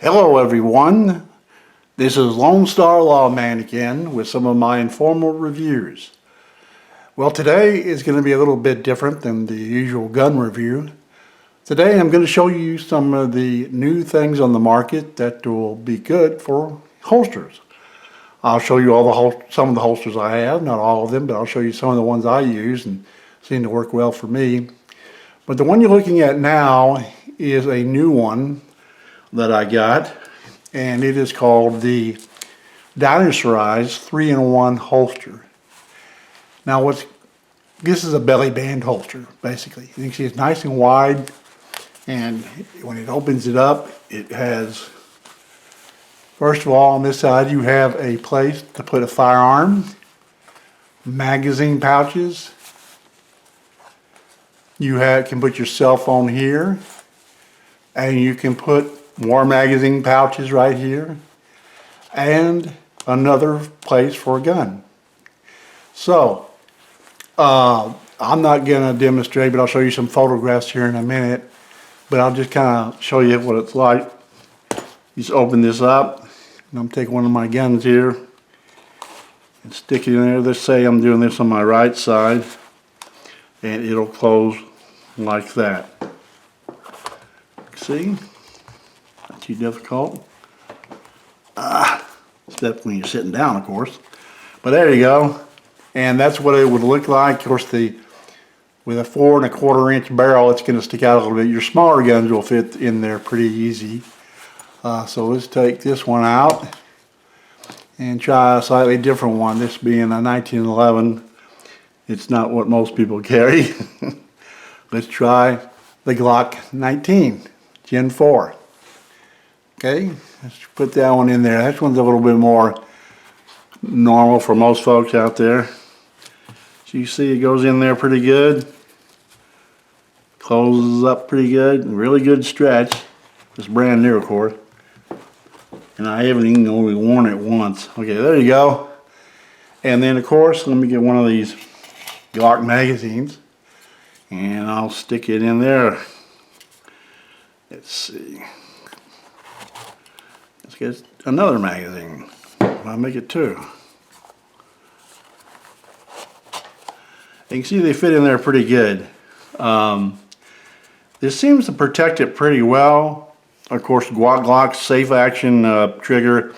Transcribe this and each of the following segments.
Hello everyone, this is LoneStarLawman again with some of my informal reviews. Well, today is going to be a little bit different than the usual gun review. Today I'm going to show you some of the new things on the market that will be good for holsters. I'll show you some of the holsters I have, not all of them, but I'll show you some of the ones I use and seem to work well for me. But the one you're looking at now is a new one that I got, and it is called the Dinosaurize 3-in-1 holster. Now this is a belly band holster basically. You can see it's nice and wide, and when it opens it up, it has, first of all, on this side you have a place to put a firearm, magazine pouches. You can put your cell phone here, and you can put more magazine pouches right here, and another place for a gun. So, I'm not going to demonstrate, but I'll show you some photographs here in a minute. But I'll just kind of show you what it's like. You just open this up, and I'm taking one of my guns here and stick it in there. Let's say I'm doing this on my right side, and it'll close like that. See? Not too difficult. Except when you're sitting down, of course. But there you go. And that's what it would look like. Of course, with a 4 1/4 inch barrel, it's going to stick out a little bit. Your smaller guns will fit in there pretty easy. So let's take this one out and try a slightly different one. This being a 1911, it's not what most people carry. Let's try the Glock 19 Gen 4. Okay, let's put that one in there. That one's a little bit more normal for most folks out there. So you see it goes in there pretty good. Closes up pretty good. Really good stretch. It's brand new, of course. And I haven't even only worn it once. Okay, there you go. And then, of course, let me get one of these Glock magazines, and I'll stick it in there. Let's see. Let's get another magazine. I'll make it two. You can see they fit in there pretty good. This seems to protect it pretty well. Of course, Glock's safe action trigger,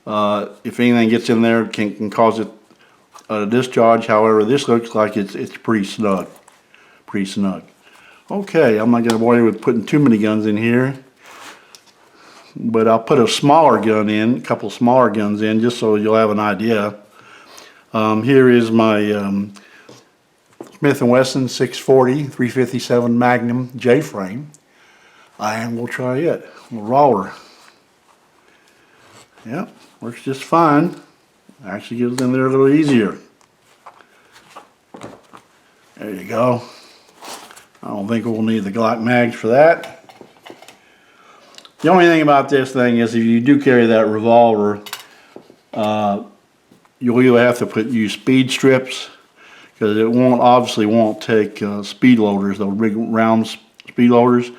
if anything gets in there, can cause it a discharge. However, this looks like it's pretty snug. Pretty snug. Okay, I'm not going to bore you with putting too many guns in here, but I'll put a smaller gun in, a couple smaller guns in, just so you'll have an idea. Here is my Smith & Wesson 640 357 Magnum J-frame, and we'll try it. Roller. Yep, works just fine. Actually gets in there a little easier. There you go. I don't think we'll need the Glock mags for that. The only thing about this thing is if you do carry that revolver, you'll either have to use speed strips, because it obviously won't take speed loaders, those big round speed loaders.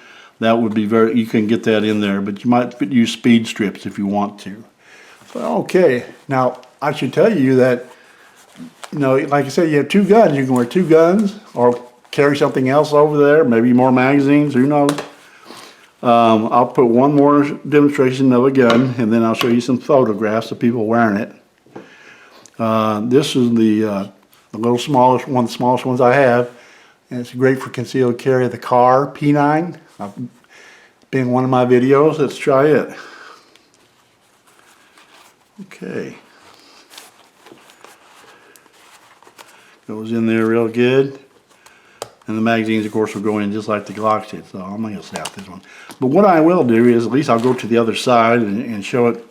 That would be you can get that in there, but you might use speed strips if you want to. So, okay, now I should tell you that, like I said, you have two guns. You can wear two guns or carry something else over there, maybe more magazines, who knows. I'll put one more demonstration of a gun, and then I'll show you some photographs of people wearing it. This is the little smallest one, the smallest ones I have, and it's great for concealed carry. The Car P9. I've been in one of my videos. Let's try it. Okay. Goes in there real good. And the magazines, of course, will go in just like the Glock did, so I'm not going to stay out this one. But what I will do is, at least I'll go to the other side and show it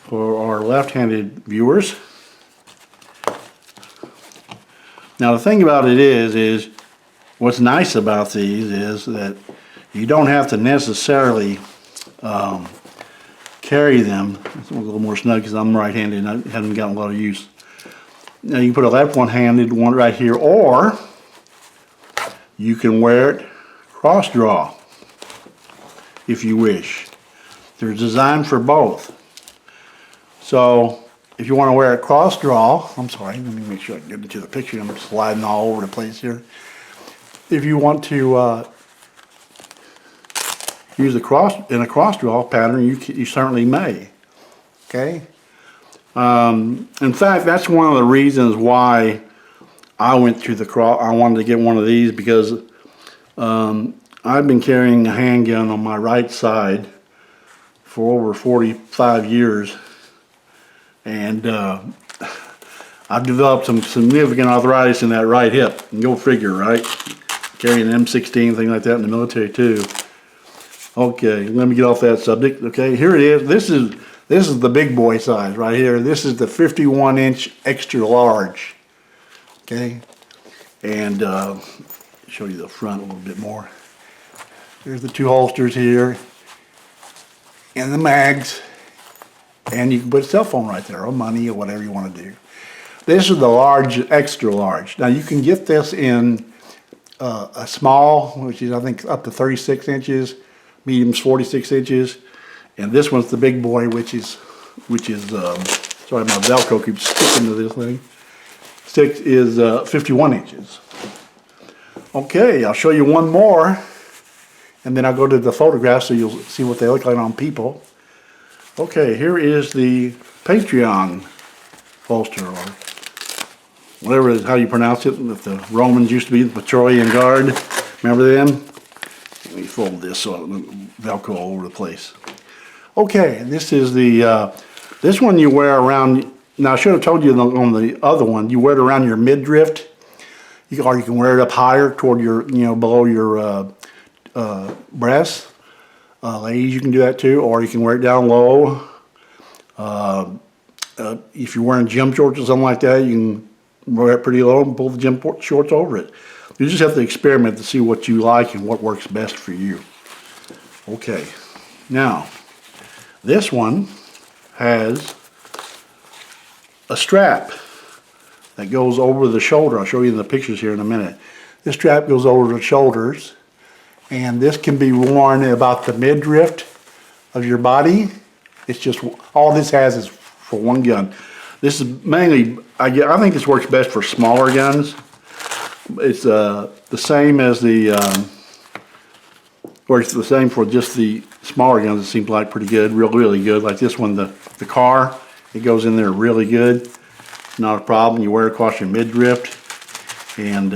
for our left-handed viewers. Now, the thing about it is what's nice about these is that you don't have to necessarily carry them. It's a little more snug because I'm right-handed and I haven't gotten a lot of use. Now, you can put a left one-handed one right here, or you can wear it cross draw if you wish. They're designed for both. So if you want to wear a cross draw, I'm sorry, let me make sure I can get into the picture. I'm sliding all over the place here. If you want to use a cross draw pattern, you certainly may. Okay. In fact, that's one of the reasons why I went through the cross. I wanted to get one of these because I've been carrying a handgun on my right side for over 45 years, and I've developed some significant arthritis in that right hip. And go figure, right? Carrying an M16, thing like that in the military too. Okay, let me get off that subject. Okay, here it is. This is the big boy size right here. This is the 51-inch extra large. Okay, and show you the front a little bit more. There's the two holsters here, and the mags, and you can put a cell phone right there, or money, or whatever you want to do. This is the large, extra large. Now you can get this in a small, which is I think up to 36 inches, medium's 46 inches, and this one's the big boy, which is sorry, my Velcro keeps sticking to this thing. Is 51 inches. Okay, I'll show you one more, and then I'll go to the photograph so you'll see what they look like on people. Okay, here is the Patreon holster, or whatever is how you pronounce it. That the Romans used to be, the Praetorian Guard. Remember them? Let me fold this so it doesn't Velcro all over the place. Okay, this is the this one you wear around. Now I should have told you on the other one, you wear it around your midriff, or you can wear it up higher toward your, below your breasts. Ladies, you can do that too, or you can wear it down low. If you're wearing gym shorts or something like that, you can wear it pretty low and pull the gym shorts over it. You just have to experiment to see what you like and what works best for you. Okay, now this one has a strap that goes over the shoulder. I'll show you in the pictures here in a minute. This strap goes over the shoulders, and this can be worn about the midriff of your body. It's just, all this has is for one gun. This is mainly, I think this works best for smaller guns. It's the same as the, or it's the same for just the smaller guns. It seems like pretty good, really good. Like this one, the car, it goes in there really good. Not a problem. You wear it across your midriff, and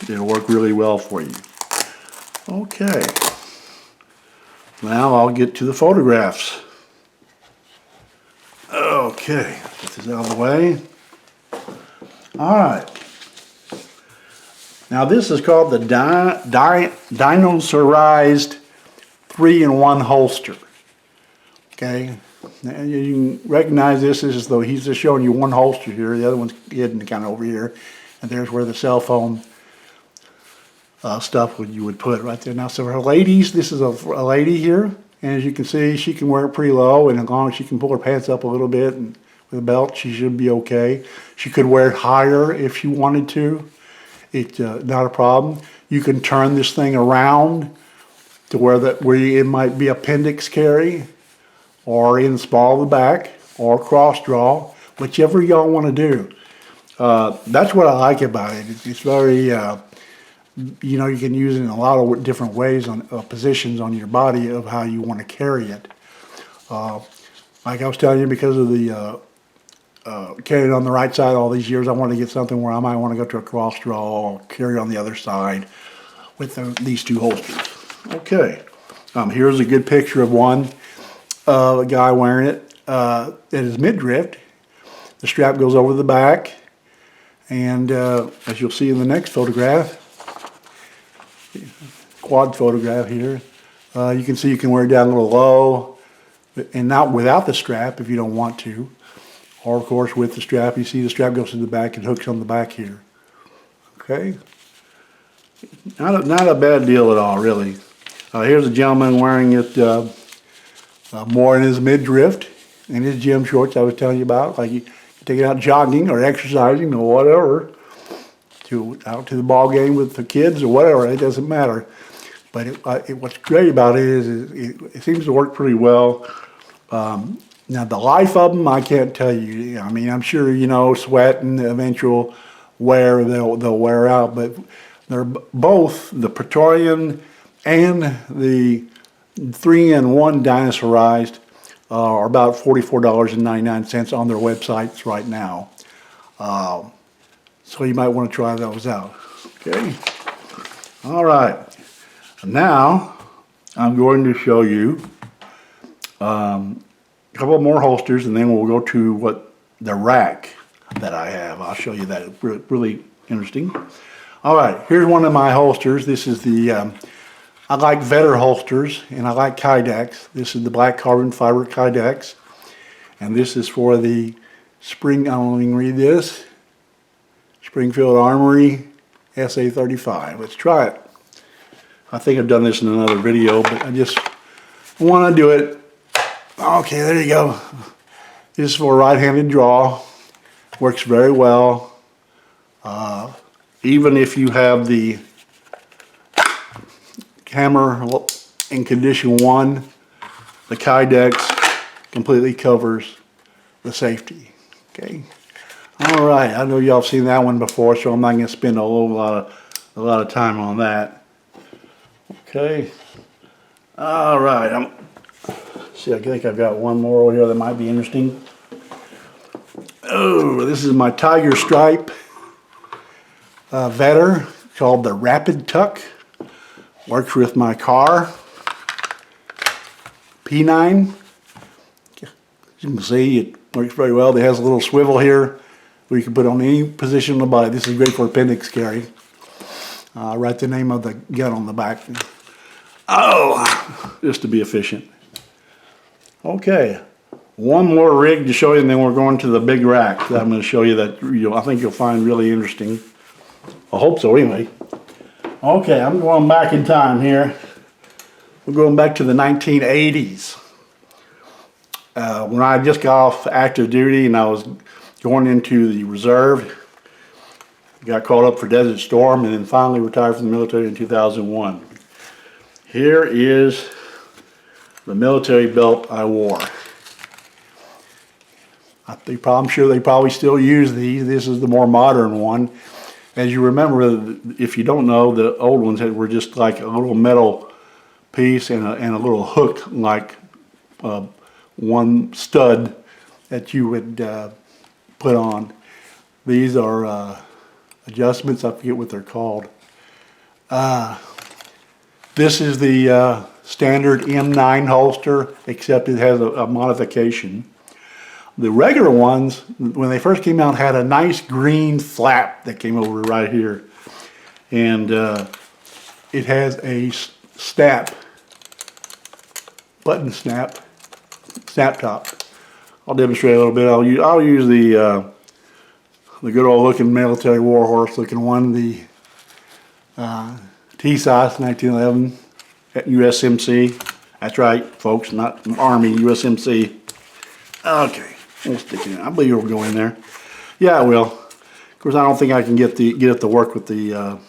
it'll work really well for you. Okay. Now I'll get to the photographs. Okay, get this out of the way. All right. Now this is called the dinosarized 3-in-1 holster. Okay, now you can recognize this as though he's just showing you one holster here. The other one's hidden kind of over here, and there's where the cell phone stuff you would put right there. Now, so for ladies, this is a lady here, and as you can see, she can wear it pretty low, and as long as she can pull her pants up a little bit and with a belt, she should be okay. She could wear it higher if she wanted to. It's not a problem. You can turn this thing around to where it might be appendix carry, or in small of the back, or cross draw, whichever y'all want to do. That's what I like about it. It's very, you can use it in a lot of different ways on positions on your body of how you want to carry it. Like I was telling you, because of the carrying on the right side all these years, I want to get something where I might want to go to a cross draw or carry on the other side with these two holsters. Okay, here's a good picture of one. A guy wearing it at his midriff. The strap goes over the back, and as you'll see in the next photograph, quad photograph here, you can see you can wear it down a little low, and not without the strap if you don't want to, or of course with the strap. You see the strap goes to the back and hooks on the back here. Okay, not a bad deal at all, really. Here's a gentleman wearing it more in his midriff, in his gym shorts I was telling you about, like you take it out jogging or exercising or whatever, out to the ball game with the kids or whatever, it doesn't matter. But what's great about it is it seems to work pretty well. Now the life of them, I can't tell you. I mean, I'm sure, you know, sweat and the eventual wear, they'll wear out. But they're both the Praetorian and the 3-in-1 Dinosaurized are about $44.99 on their websites right now. So you might want to try those out. Okay. All right. Now I'm going to show you a couple more holsters, and then we'll go to the rack that I have. I'll show you that. It's really interesting. All right, here's one of my holsters. This is the I like Vetter holsters, and I like Kydex. This is the black carbon fiber Kydex, and this is for the Spring. I don't even read this. Springfield Armory SA35. Let's try it. I think I've done this in another video, but I just want to do it. Okay, there you go. This is for right-handed draw. Works very well. Even if you have the hammer in condition 1, the Kydex completely covers the safety. Okay. All right. I know y'all have seen that one before, so I'm not going to spend a lot of time on that. Okay. All right. See, I think I've got one more over here that might be interesting. Oh, this is my Tiger Stripe Vetter called the Rapid Tuck. Works with my car. P9. As you can see, it works very well. It has a little swivel here where you can put on any position on the body. This is great for appendix carry. Write the name of the gun on the back. Oh, just to be efficient. Okay, one more rig to show you, and then we're going to the big rack that I'm going to show you that I think you'll find really interesting. I hope so anyway. Okay, I'm going back in time here. We're going back to the 1980s. When I just got off active duty and I was going into the reserve, got called up for Desert Storm, and then finally retired from the military in 2001. Here is the military belt I wore. I'm sure they probably still use these. This is the more modern one. As you remember, if you don't know, the old ones were just like a little metal piece and a little hook, like one stud that you would put on. These are adjustments. I forget what they're called. This is the standard M9 holster, except it has a modification. The regular ones, when they first came out, had a nice green flap that came over right here. And it has a button snap top. I'll demonstrate a little bit. I'll use the good old looking military warhorse looking one, the TSOS 1911 at USMC. That's right, folks, not Army, USMC. Okay. We'll stick it in. I believe it'll go in there. Yeah, it will. Of course, I don't think I can get it to work with the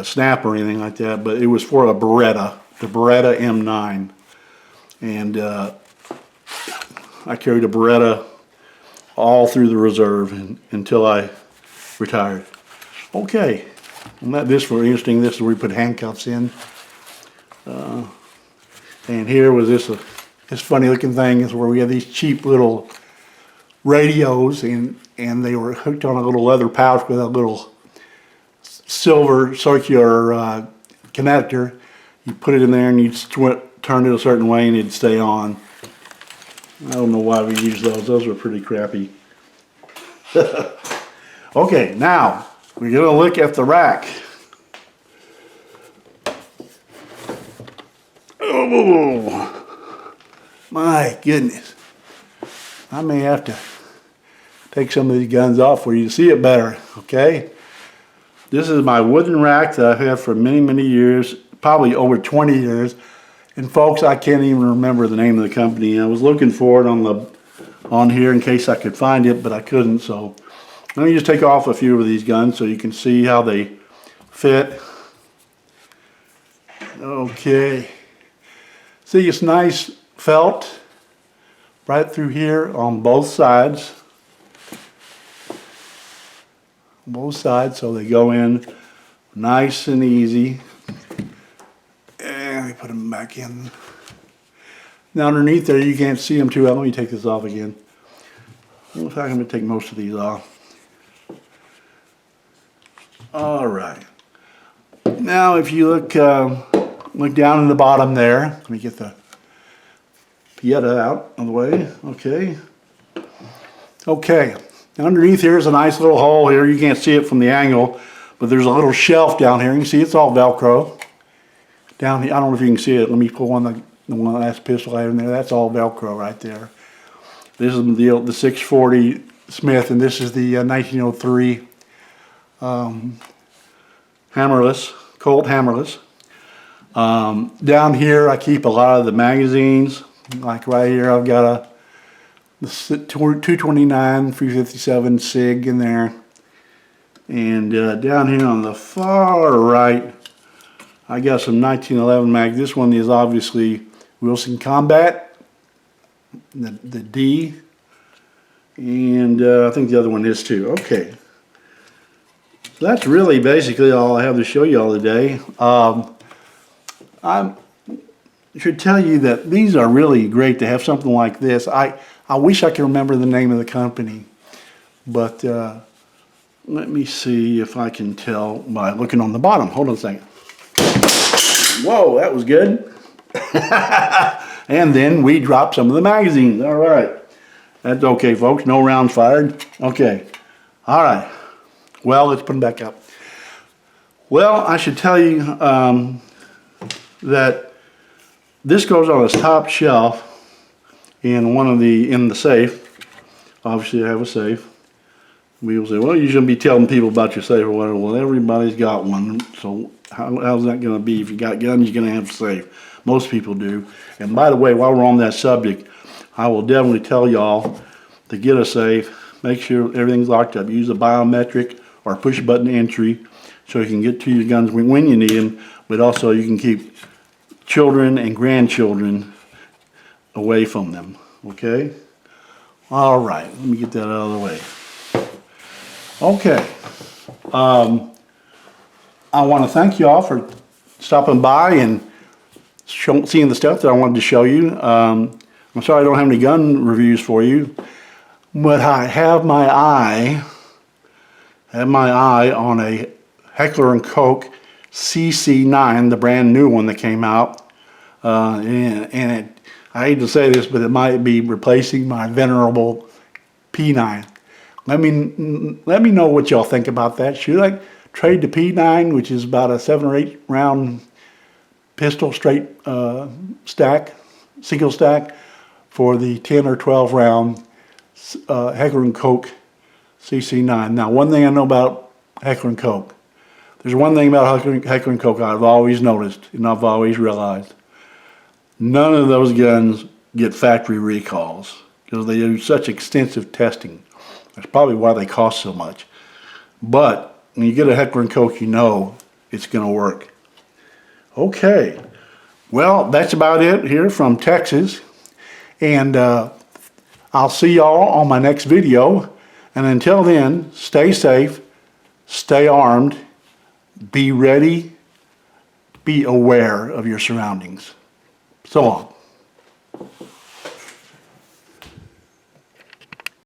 snap or anything like that, but it was for a Beretta, the Beretta M9, and I carried a Beretta all through the reserve until I retired. Okay, this was interesting. This is where we put handcuffs in, and here was this funny looking thing is where we have these cheap little radios, and they were hooked on a little leather pouch with a little silver circular connector. You put it in there and you'd turn it a certain way and it'd stay on. I don't know why we use those. Those were pretty crappy. Okay, now we're going to look at the rack. Oh, my goodness. I may have to take some of these guns off for you to see it better, okay? This is my wooden rack that I've had for many, many years, probably over 20 years. And folks, I can't even remember the name of the company. I was looking for it on here in case I could find it, but I couldn't. So let me just take off a few of these guns so you can see how they fit. Okay. See, it's nice felt right through here on both sides. Both sides, so they go in nice and easy. And we put them back in. Now underneath there, you can't see them too well. Let me take this off again. In fact, I'm going to take most of these off. All right. Now, if you look down in the bottom there, let me get the pieta out of the way. Okay. Okay. Now underneath here is a nice little hole here. You can't see it from the angle, but there's a little shelf down here. You can see it's all Velcro. Down here, I don't know if you can see it. Let me pull the one last pistol I have in there. That's all Velcro right there. This is the 640 Smith, and this is the 1903 hammerless, Colt hammerless. Down here I keep a lot of the magazines. Like right here I've got a 229, 357 SIG in there. And down here on the far right I got some 1911 mag. This one is obviously Wilson Combat, the D, and I think the other one is too. Okay. So that's really basically all I have to show you all today. I should tell you that these are really great to have something like this. I wish I could remember the name of the company, but let me see if I can tell by looking on the bottom. Hold on a second. Whoa, that was good. And then we dropped some of the magazines. All right. That's okay, folks. No rounds fired. Okay. All right. Well, let's put them back up. Well, I should tell you that this goes on its top shelf in the safe. Obviously, I have a safe. We will say, well, you shouldn't be telling people about your safe or whatever. Well, everybody's got one. So how's that going to be? If you got guns, you're going to have a safe. Most people do. And by the way, while we're on that subject, I will definitely tell y'all to get a safe. Make sure everything's locked up. Use a biometric or push button entry so you can get to your guns when you need them, but also you can keep children and grandchildren away from them. Okay? All right. Let me get that out of the way. Okay. I want to thank you all for stopping by and seeing the stuff that I wanted to show you. I'm sorry I don't have any gun reviews for you, but I have my eye on a Heckler & Koch CC9, the brand new one that came out. I hate to say this, but it might be replacing my venerable P9. Let me know what y'all think about that. Should I trade the P9, which is about a 7 or 8 round pistol straight stack, single stack, for the 10 or 12 round Heckler & Koch CC9. Now, one thing I know about Heckler & Koch, there's one thing about Heckler & Koch I've always noticed and I've always realized. None of those guns get factory recalls because they do such extensive testing. That's probably why they cost so much. But when you get a Heckler & Koch, you know it's going to work. Okay. Well, that's about it here from Texas. And I'll see y'all on my next video. And until then, stay safe, stay armed, be ready, be aware of your surroundings. So long.